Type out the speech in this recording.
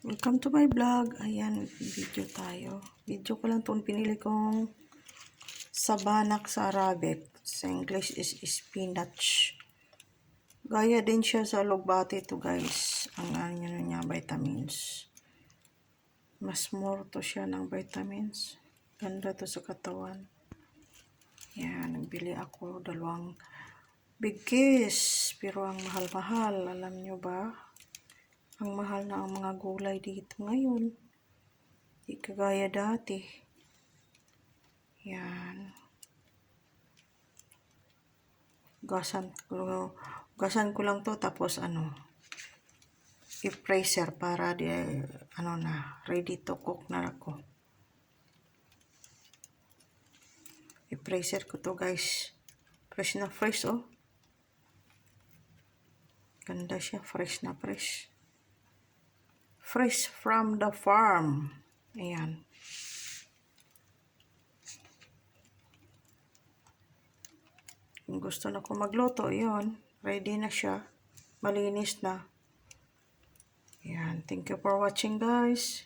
Welcome to my vlog. Ayan, video tayo. Video ko lang itong pinili kong sabanak sa Arabic. Sa English is spinach. Gaya din siya sa lugbati to guys. Ang ano niya, vitamins. Mas more to siya ng vitamins. Ganda to sa katawan. Yan, nagbili ako dalawang big kiss. Pero ang mahal-mahal. Alam nyo ba? Ang mahal na ang mga gulay dito ngayon. Di kagaya dati. Yan. Gasan ko lang to tapos i-freezer para ready to cook na ako. I-freezer ko to guys. Fresh na fresh oh. Ganda siya, fresh na fresh. Fresh from the farm. Ayan. Kung gusto na ko magluto, yun. Ready na siya. Malinis na. Ayan. Thank you for watching guys.